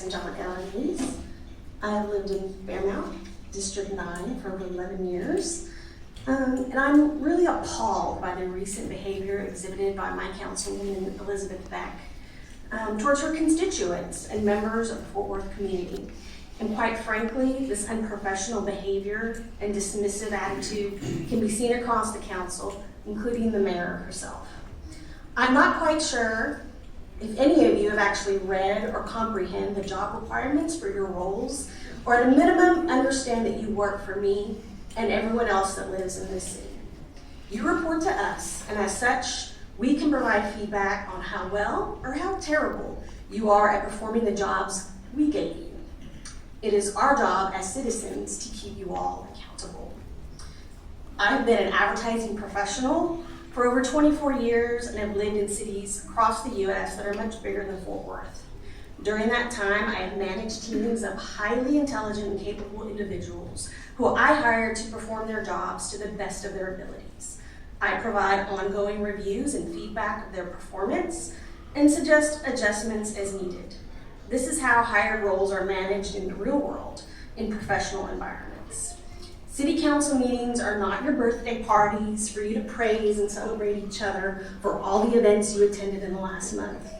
St. John Eloise. I've lived in Fairmount, District 9 for over 11 years. And I'm really appalled by the recent behavior exhibited by my councilwoman, Elizabeth Beck, towards her constituents and members of the Fort Worth community. And quite frankly, this unprofessional behavior and dismissive attitude can be seen across the council, including the mayor herself. I'm not quite sure if any of you have actually read or comprehend the job requirements for your roles, or at a minimum, understand that you work for me and everyone else that lives in this city. You report to us, and as such, we can provide feedback on how well or how terrible you are at performing the jobs we gave you. It is our job as citizens to keep you all accountable. I've been an advertising professional for over 24 years and have lived in cities across the U.S. that are much bigger than Fort Worth. During that time, I have managed teams of highly intelligent and capable individuals who I hired to perform their jobs to the best of their abilities. I provide ongoing reviews and feedback of their performance and suggest adjustments as needed. This is how hired roles are managed in the real world, in professional environments. City council meetings are not your birthday parties for you to praise and celebrate each other for all the events you attended in the last month.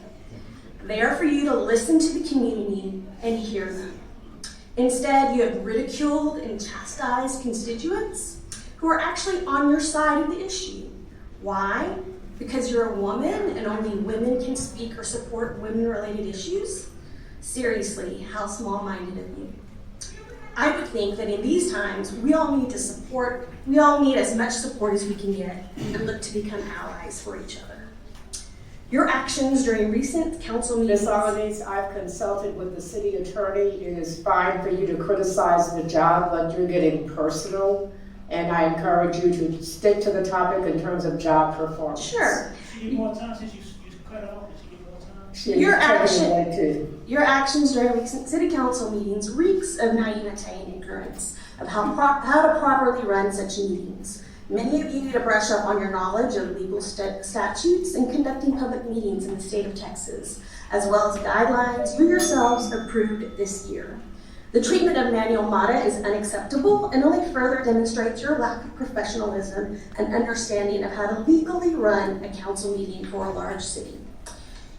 They are for you to listen to the community and hear them. Instead, you have ridiculed and chastised constituents who are actually on your side of the issue. Why? Because you're a woman and only women can speak or support women-related issues? Seriously, how small-minded of you. I would think that in these times, we all need as much support as we can get and look to become allies for each other. Your actions during recent council meetings— Ms. Eloise, I've consulted with the city attorney. It is fine for you to criticize the job, but you're getting personal, and I encourage you to stick to the topic in terms of job performance. Sure. She need more time since you cut off. Did she get more time? Your actions during recent city council meetings reeks of naivete and ignorance of how to properly run such meetings. Many of you need to brush up on your knowledge of legal statutes and conducting public meetings in the state of Texas, as well as guidelines you yourselves approved this year. The treatment of Manuel Mata is unacceptable and only further demonstrates your lack of professionalism and understanding of how to legally run a council meeting for a large city.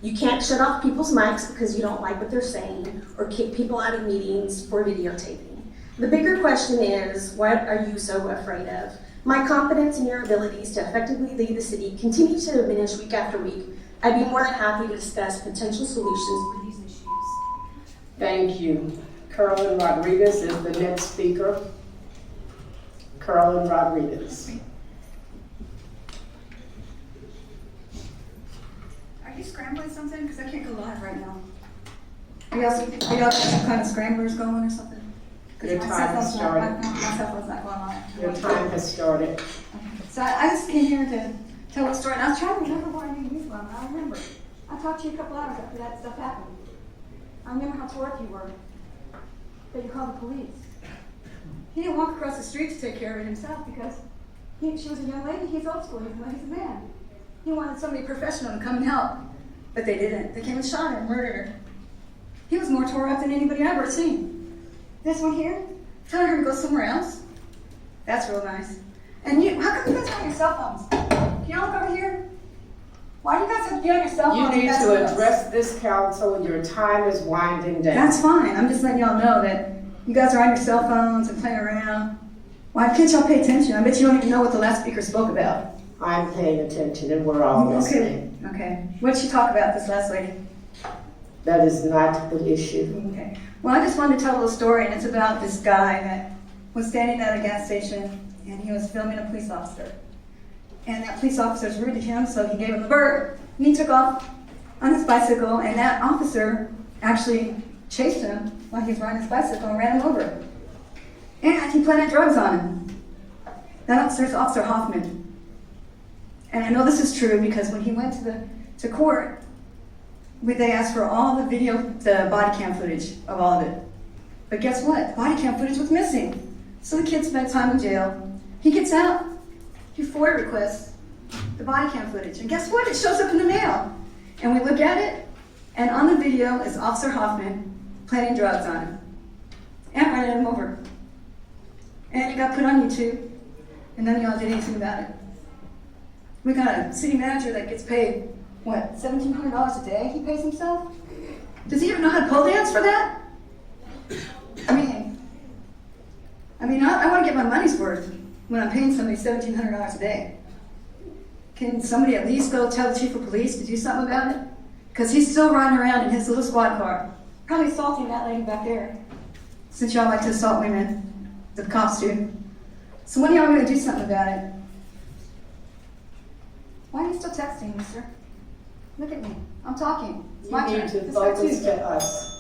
You can't shut off people's mics because you don't like what they're saying or kick people out of meetings for videotaping. The bigger question is, what are you so afraid of? My confidence in your abilities to effectively lead the city continues to diminish week after week. I'd be more than happy to discuss potential solutions for these issues. Thank you. Carolyn Rodriguez is the next speaker. Carolyn Rodriguez. Are you scrambling something? Because I can't go live right now. Are y'all got some kind of scramblers going or something? Your time has started. My cell phone's not going on. Your time has started. Okay. So I just came here to tell a story. And I was trying to remember where I knew you from. I remember. I talked to you a couple hours after that stuff happened. I remember how tore up you were. That you called the police. He didn't walk across the street to take care of it himself because she was a young lady. He's old school. He's a man. He wanted somebody professional to come and help. But they didn't. They came and shot her and murdered her. He was more tore up than anybody I've ever seen. This one here, telling her to go somewhere else. That's real nice. And you, how come you guys are on your cell phones? Can y'all look over here? Why do you guys have to be on your cell You phones? need to address this council. Your time is winding down. That's fine. I'm just letting y'all know that you guys are on your cell phones and playing around. Why can't y'all pay attention? I bet you don't even know what the last speaker spoke about. I'm paying attention and we're all listening. Okay. What did she talk about, this last lady? That is not the issue. Okay. Well, I just wanted to tell a little story, and it's about this guy that was standing at a gas station, and he was filming a police officer. And that police officer was rude to him, so he gave him a bird, and he took off on his bicycle, and that officer actually chased him while he was riding his bicycle and ran him over. And he planted drugs on him. That officer is Officer Hoffman. And I know this is true because when he went to court, they asked for all the body cam footage of all of it. But guess what? The body cam footage was missing. So the kid spent time in jail. He gets out, he FOIA requests the body cam footage. And guess what? It shows up in the mail. And we look at it, and on the video is Officer Hoffman planting drugs on him. And ran him over. And it got put on YouTube, and none of y'all did anything about it. We got a city manager that gets paid, what, $1,700 a day he pays himself? Does he even know how to pole dance for that? I want to get my money's worth when I'm paying somebody $1,700 a day. Can somebody at least go tell the chief of police to do something about it? Because he's still riding around in his little squad car, probably assaulting that lady back there. Since y'all like to assault women, the cops do. So when are y'all going to do something about it? Why are you still texting me, sir? Look at me. I'm talking. It's my You turn. need to It's back focus you. to us,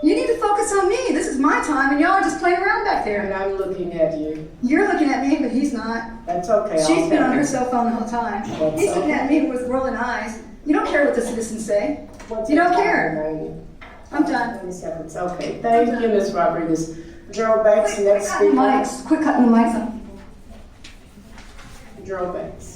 You need to focus on me. This is my time, and y'all are just playing around back and there. I'm looking at you. You're looking at me, but he's not. That's okay. I'll She's been on her focus. cell phone the whole time. That's He's looking okay. at me with rolling eyes. You don't care what the citizens say. What's You your don't time care. remaining? I'm done. 20 seconds. Okay. Thank you, Ms. Rodriguez. Gerald Banks, Quit next cutting speaker. the mics. Quit cutting the mics on. Gerald Banks.